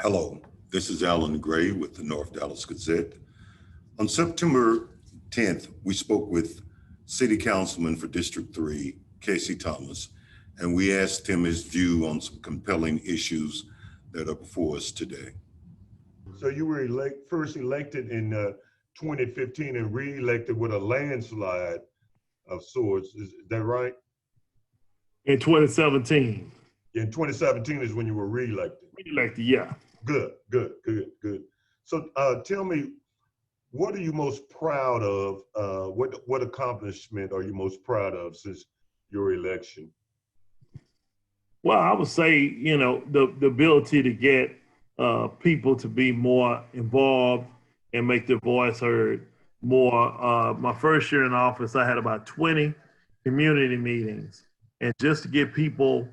Hello, this is Alan Gray with the North Dallas Gazette. On September 10th, we spoke with City Councilman for District 3, Casey Thomas, and we asked him his view on some compelling issues that are before us today. So you were first elected in 2015 and re-elected with a landslide of sorts, is that right? In 2017. In 2017 is when you were re-elected. Re-elected, yeah. Good. So tell me, what are you most proud of? What accomplishment are you most proud of since your election? Well, I would say, you know, the ability to get people to be more involved and make their voice heard more. My first year in office, I had about 20 community meetings, and just to get people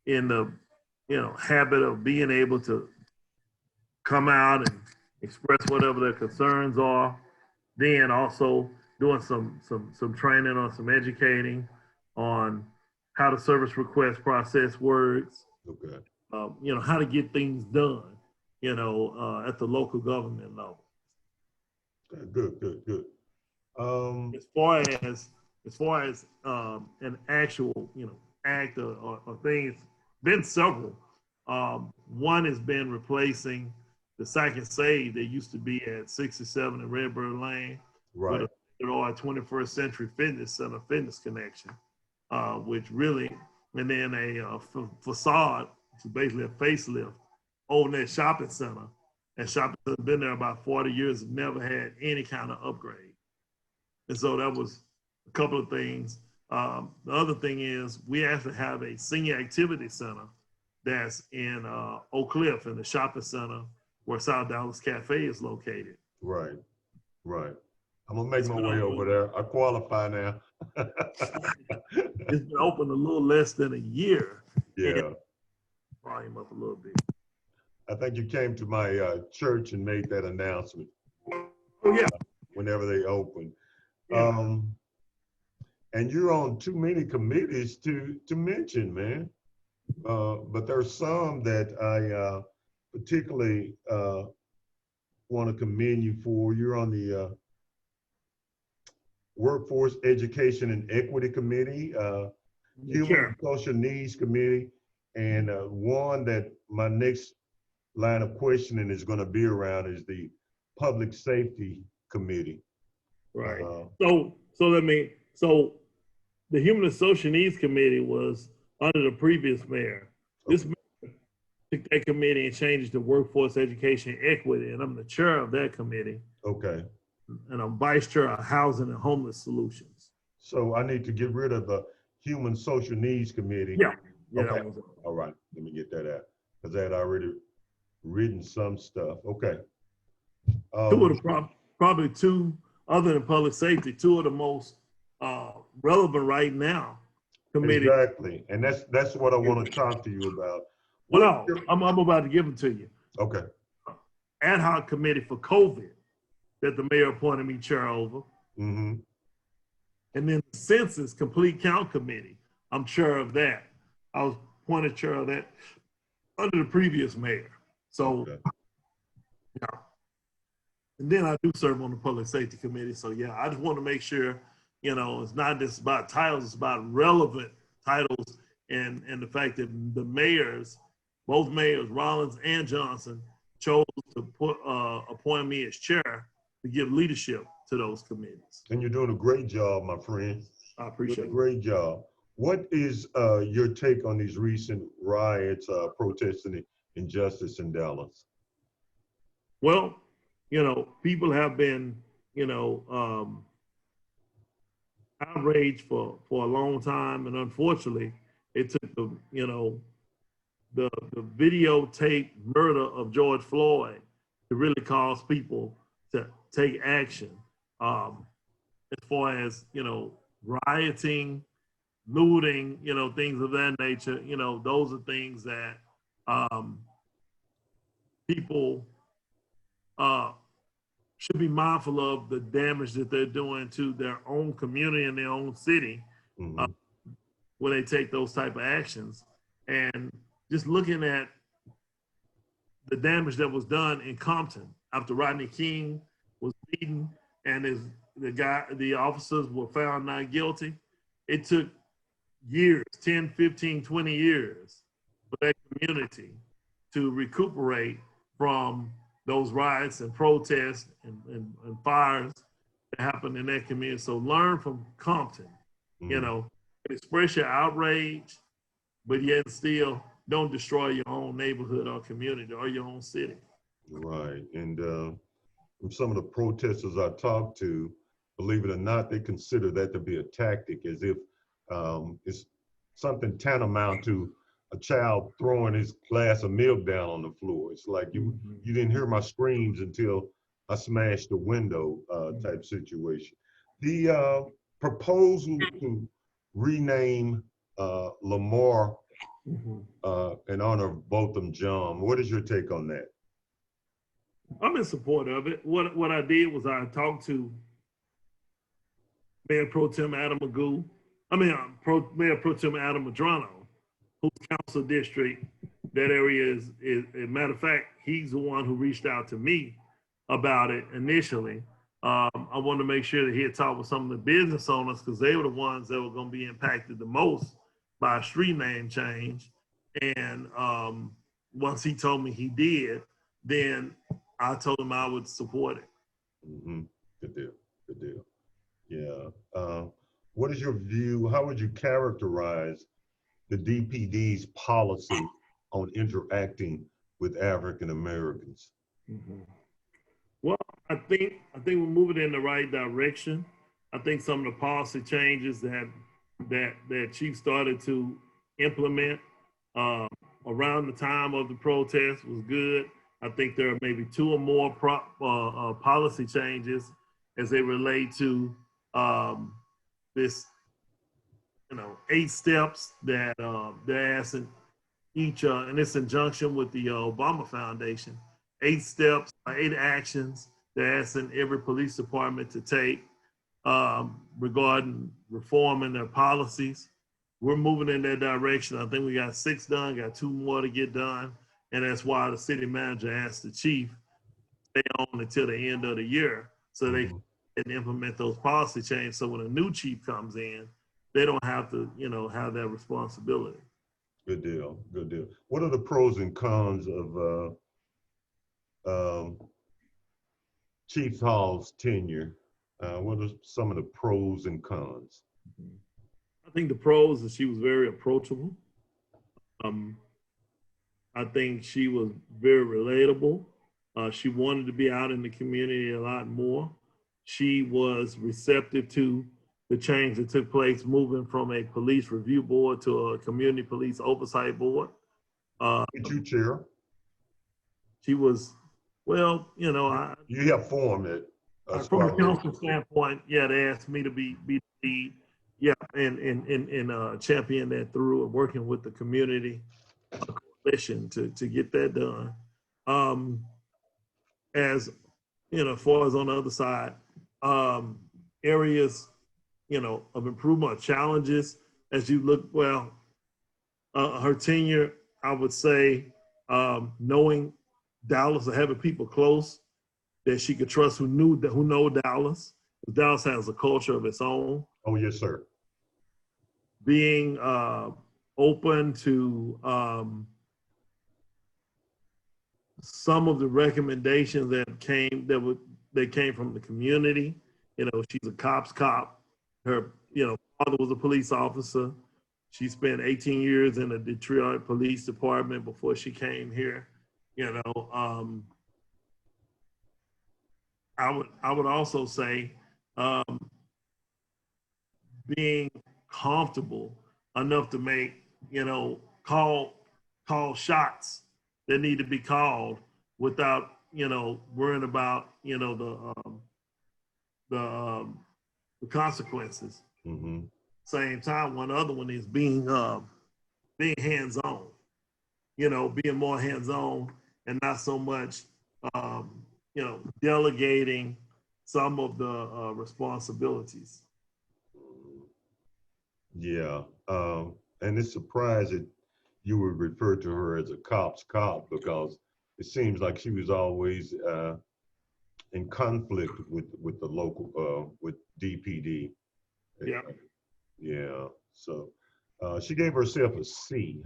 in the habit of being able to come out and express whatever their concerns are. Then also doing some training on some educating on how the service request process works. Okay. How to get things done, at the local government level. Good. As far as an actual, act or things, been several. One has been replacing the second save that used to be at 67 in Redbird Lane, right, with our 21st Century Fitness Center, Fitness Connection, which really, and then a facade, which is basically a facelift, on that shopping center. And shopping center been there about 40 years, never had any kind of upgrade. And so that was a couple of things. The other thing is we actually have a senior activity center that's in Oak Cliff, in the shopping center where South Dallas Cafe is located. Right. I'm gonna make my way over there. I qualify now. It's been open a little less than a year. Yeah. Volume up a little bit. I think you came to my church and made that announcement. Oh yeah. Whenever they open. Yeah. And you're on too many committees to mention, man. But there's some that I particularly want to commend you for. You're on the Workforce Education and Equity Committee, Human and Social Needs Committee, and one that my next line of questioning is going to be around is the Public Safety Committee. Right. So the Human and Social Needs Committee was under the previous mayor. This mayor took that committee and changed it to Workforce Education and Equity, and I'm the chair of that committee. Okay. And I'm vice chair of Housing and Homeless Solutions. So I need to get rid of the Human Social Needs Committee. Yeah. Okay. All right. Let me get that out because I had already written some stuff. Okay. Two of the probably two, other than public safety, two of the most relevant right now committee. Exactly, and that's what I want to talk to you about. Well, no, I'm about to give them to you. Okay. Ad hoc committee for COVID that the mayor appointed me chair over. Mm-hmm. And then the Census Complete Count Committee, I'm chair of that. I was appointed chair of that under the previous mayor. So, okay. Yeah. And then I do serve on the Public Safety Committee. So yeah, I just want to make sure, it's not just about titles, it's about relevant titles and the fact that the mayors, both mayors, Rollins and Johnson, chose to appoint me as chair to give leadership to those committees. And you're doing a great job, my friend. I appreciate it. Great job. What is your take on these recent riots, protesting injustice in Dallas? Well, people have been, outraged for a long time, and unfortunately, it took the videotape murder of George Floyd to really cause people to take action. As far as rioting, looting, things of that nature, those are things that people should be mindful of the damage that they're doing to their own community and their own city when they take those type of actions. And just looking at the damage that was done in Compton after Rodney King was beaten and the officers were found not guilty. It took years, 10, 15, 20 years for that community to recuperate from those riots and protests and fires that happened in that community. So learn from Compton, you know, express your outrage, but yet still don't destroy your own neighborhood or community or your own city. Right, and from some of the protesters I talked to, believe it or not, they consider that to be a tactic, as if it's something tantamount to a child throwing his glass of milk down on the floor. It's like you didn't hear my screams until I smashed the window type situation. The proposal to rename Lamar in honor of Botham Jean, what is your take on that? I'm in support of it. What I did was I talked to Mayor Pro Tem Adam Magoo, Mayor Pro Tem Adam Madrano, whose council district that area is, a matter of fact, he's the one who reached out to me about it initially. I wanted to make sure that he had talked with some of the business owners because they were the ones that were going to be impacted the most by a street name change. And once he told me he did, then I told him I would support it. Good deal, good deal. Yeah. What is your view? How would you characterize the DPD's policy on interacting with African Americans? Well, I think we're moving in the right direction. I think some of the policy changes that Chief started to implement around the time of the protest was good. I think there are maybe 2 or more policy changes as they relate to this, 8 steps that they're asking each, in this injunction with the Obama Foundation, 8 steps, 8 actions they're asking every police department to take regarding reforming their policies. We're moving in that direction. I think we got 6 done, got 2 more to get done. And that's why the city manager asked the chief to stay on until the end of the year so they can implement those policy changes. So when a new chief comes in, they don't have to, have that responsibility. Good deal, good deal. What are the pros and cons of Chief Hall's tenure? What are some of the pros and cons? I think the pros is she was very approachable. I think she was very relatable. She wanted to be out in the community a lot more. She was receptive to the change that took place, moving from a police review board to a community police oversight board. Did you chair? She was, well, you have formed it. From a council standpoint, yeah, they asked me to be the lead, yeah, and champion that through and working with the community coalition to get that done. As far as on the other side, areas, of improvement, challenges as you look, her tenure, I would say, knowing Dallas or having people close that she could trust who know Dallas. Dallas has a culture of its own. Oh, yes, sir. Being open to some of the recommendations that came from the community. She's a cop's cop. Her, father was a police officer. She spent 18 years in the Detroit Police Department before she came here. I would also say being comfortable enough to make, call shots that need to be called without, worrying about, the consequences. Same time, one other one is being hands-on, being more hands-on and not so much, delegating some of the responsibilities. Yeah, and it's surprising you would refer to her as a cop's cop because it seems like she was always in conflict with the local with DPD. Yeah. Yeah. So she gave herself a C.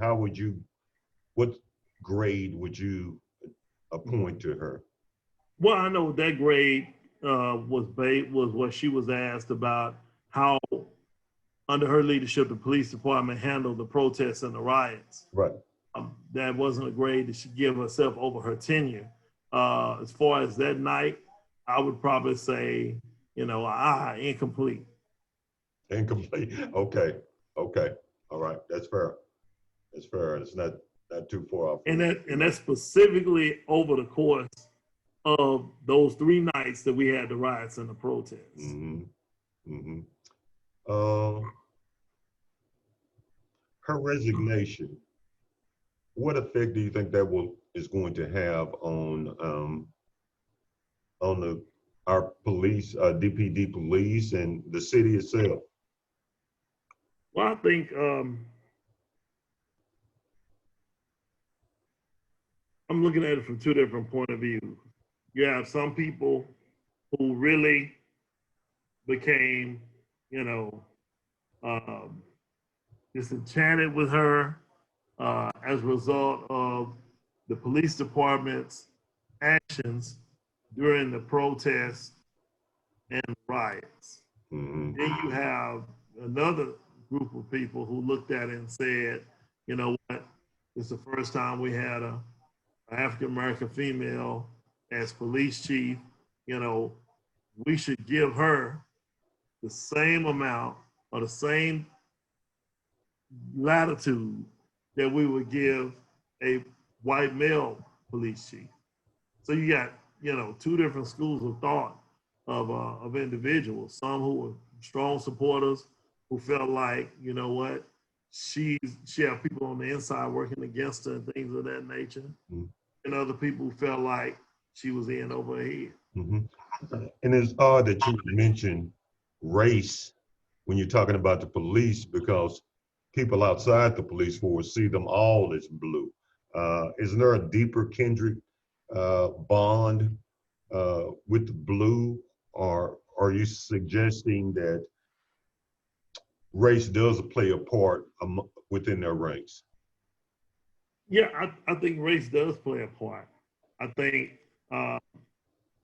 What grade would you appoint to her? Well, I know that grade was what she was asked about how, under her leadership, the police department handled the protests and the riots. Right. That wasn't a grade that she gave herself over her tenure. As far as that night, I would probably say, incomplete. Incomplete. Okay. Okay. All right. That's fair. That's fair. It's not too far off. And that's specifically over the course of those 3 nights that we had the riots and the protests. Mm-hmm. Mm-hmm. Her resignation, what effect do you think that is going to have on our police, DPD police, and the city itself? Well, I think I'm looking at it from 2 different point of views. You have some people who really became, disenchanted with her as a result of the police department's actions during the protests and riots. Mm-hmm. Then you have another group of people who looked at it and said, you know what, it's the first time we had a African-American female as police chief. We should give her the same amount or the same latitude that we would give a white male police chief. So you got, 2 different schools of thought of individuals. Some who were strong supporters who felt like, you know what, she had people on the inside working against her and things of that nature. Mm-hmm. And other people who felt like she was in over her head. Mm-hmm. And it's odd that you mentioned race when you're talking about the police, because people outside the police force see them all as blue. Isn't there a deeper kindred bond with the blue, or are you suggesting that race does play a part within their ranks? Yeah, I think race does play a part. I think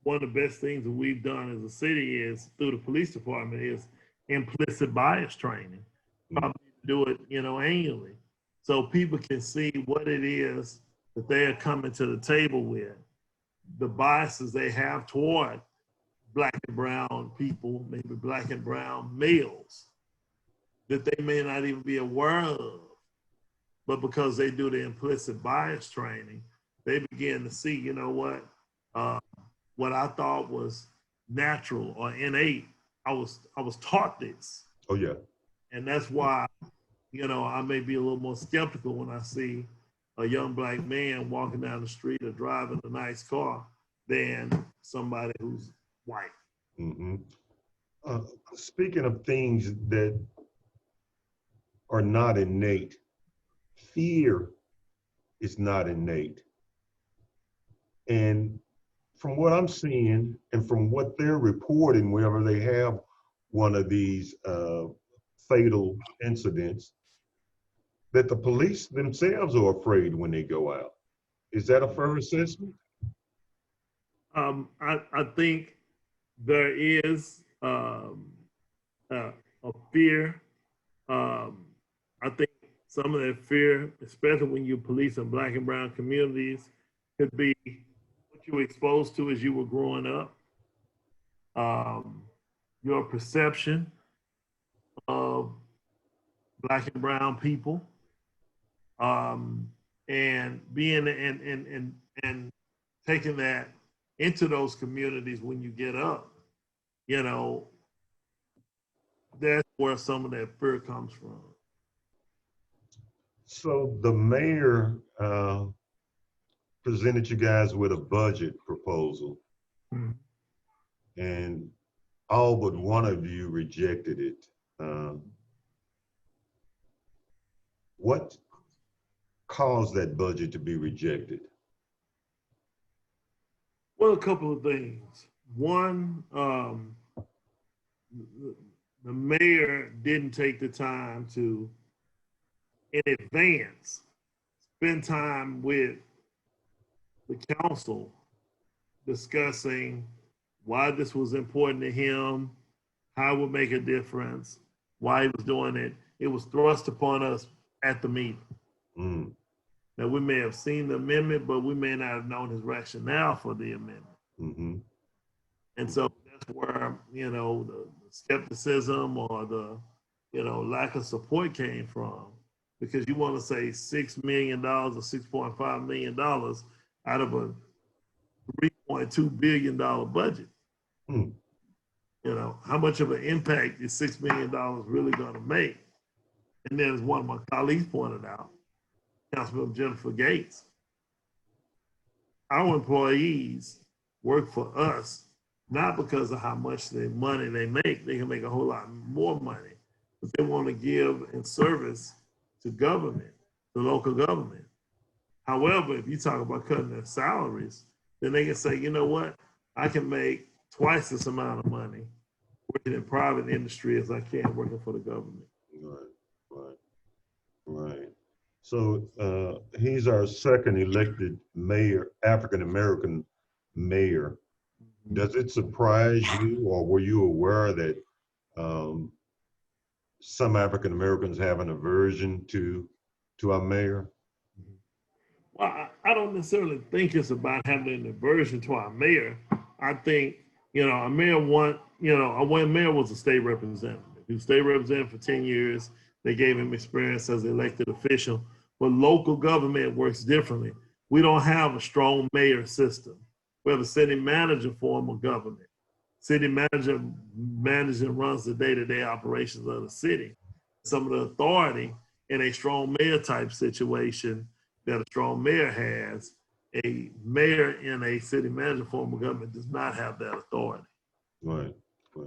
one of the best things that we've done as a city is through the police department is implicit bias training. Probably do it, annually, so people can see what it is that they are coming to the table with, the biases they have toward Black and brown people, maybe Black and brown males, that they may not even be aware of. But because they do the implicit bias training, they begin to see, what I thought was natural or innate, I was taught this. Oh yeah. And that's why, I may be a little more skeptical when I see a young Black man walking down the street or driving a nice car than somebody who's white. Mm-hmm. Speaking of things that are not innate, fear is not innate. And from what I'm seeing and from what they're reporting, wherever they have one of these fatal incidents, that the police themselves are afraid when they go out. Is that a fair assessment? I think there is a fear. I think some of that fear, especially when you police in Black and brown communities, could be what you were exposed to as you were growing up. Your perception of Black and brown people, and being and taking that into those communities when you get up, that's where some of that fear comes from. So the mayor presented you guys with a budget proposal, Mm-hmm. and all but one of you rejected it. What caused that budget to be rejected? Well, a couple of things. One, the mayor didn't take the time to, in advance, spend time with the council discussing why this was important to him, how it would make a difference, why he was doing it. It was thrust upon us at the meeting. Mm. Now, we may have seen the amendment, but we may not have known his rationale for the amendment. Mm-hmm. And so that's where, the skepticism or the, lack of support came from. Because you want to say $6 million or $6.5 million out of a $3.2 billion budget. Mm. How much of an impact is $6 million really going to make? And then, as one of my colleagues pointed out, Councilmember Jennifer Gates, our employees work for us not because of how much money they make. They can make a whole lot more money, but they want to give in service to government, the local government. However, if you talk about cutting their salaries, then they can say, you know what, I can make twice this amount of money working in private industry as I can working for the government. Right. So he's our second elected mayor, African-American mayor. Does it surprise you, or were you aware that some African-Americans have an aversion to our mayor? Well, I don't necessarily think it's about having an aversion to our mayor. I think, our mayor mayor was a state representative. He was state representative for 10 years. They gave him experience as an elected official. But local government works differently. We don't have a strong mayor system. We have a city manager form of government. City manager manages and runs the day-to-day operations of the city. Some of the authority in a strong mayor type situation that a strong mayor has, a mayor in a city manager form of government does not have that authority. Right.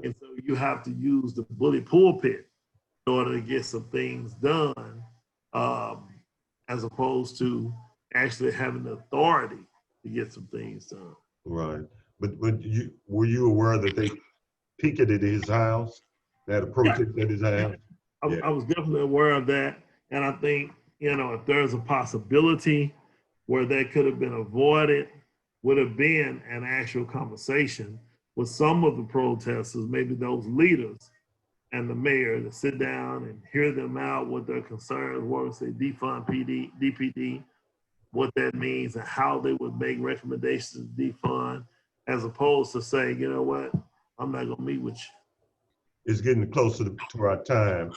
And so you have to use the bully pulpit in order to get some things done, as opposed to actually having the authority to get some things done. Right. But were you aware that they picketed his house? They had a protest at his house? I was definitely aware of that. And I think, if there's a possibility where that could have been avoided, would have been an actual conversation with some of the protesters, maybe those leaders, and the mayor, to sit down and hear them out, what their concerns were, say defund DPD, what that means and how they would make recommendations to defund, as opposed to say, you know what, I'm not gonna meet with you. It's getting closer to our time.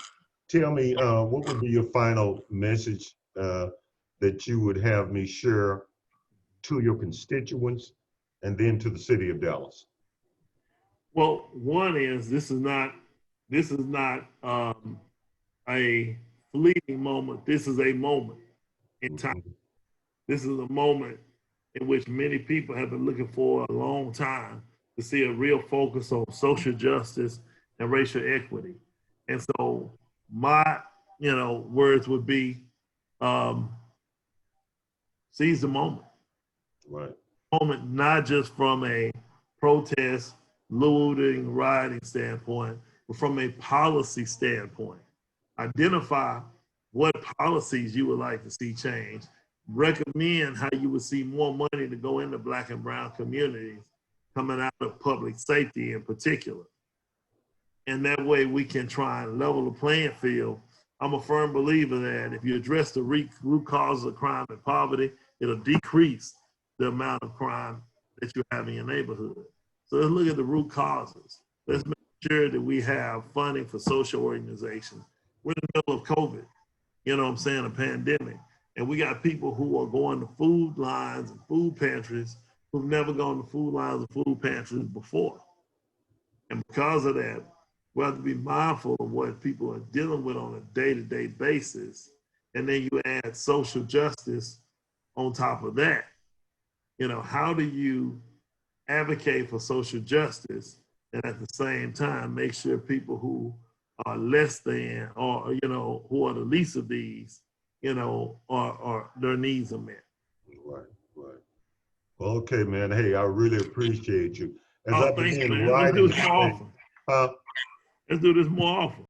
Tell me, what would be your final message that you would have me share to your constituents and then to the city of Dallas? Well, one is this is not a fleeting moment. This is a moment in time. This is a moment in which many people have been looking for a long time to see a real focus on social justice and racial equity. And so my, words would be, seize the moment. Right. Moment, not just from a protest, looting, rioting standpoint, but from a policy standpoint. Identify what policies you would like to see change. Recommend how you would see more money to go into Black and brown communities coming out of public safety in particular. And that way we can try and level the playing field. I'm a firm believer that if you address the root causes of crime and poverty, it'll decrease the amount of crime that you have in your neighborhood. So let's look at the root causes. Let's make sure that we have funding for social organizations. We're in the middle of COVID, a pandemic. And we got people who are going to food lines and food pantries who've never gone to food lines and food pantries before. And because of that, we have to be mindful of what people are dealing with on a day-to-day basis. And then you add social justice on top of that. How do you advocate for social justice and at the same time make sure people who are less than or, who are the least of these, are their needs are met? Right. Okay, man. Hey, I really appreciate you. As I Oh, thanks, begin man. Let's do writing, this more often. uh, Let's do this more often.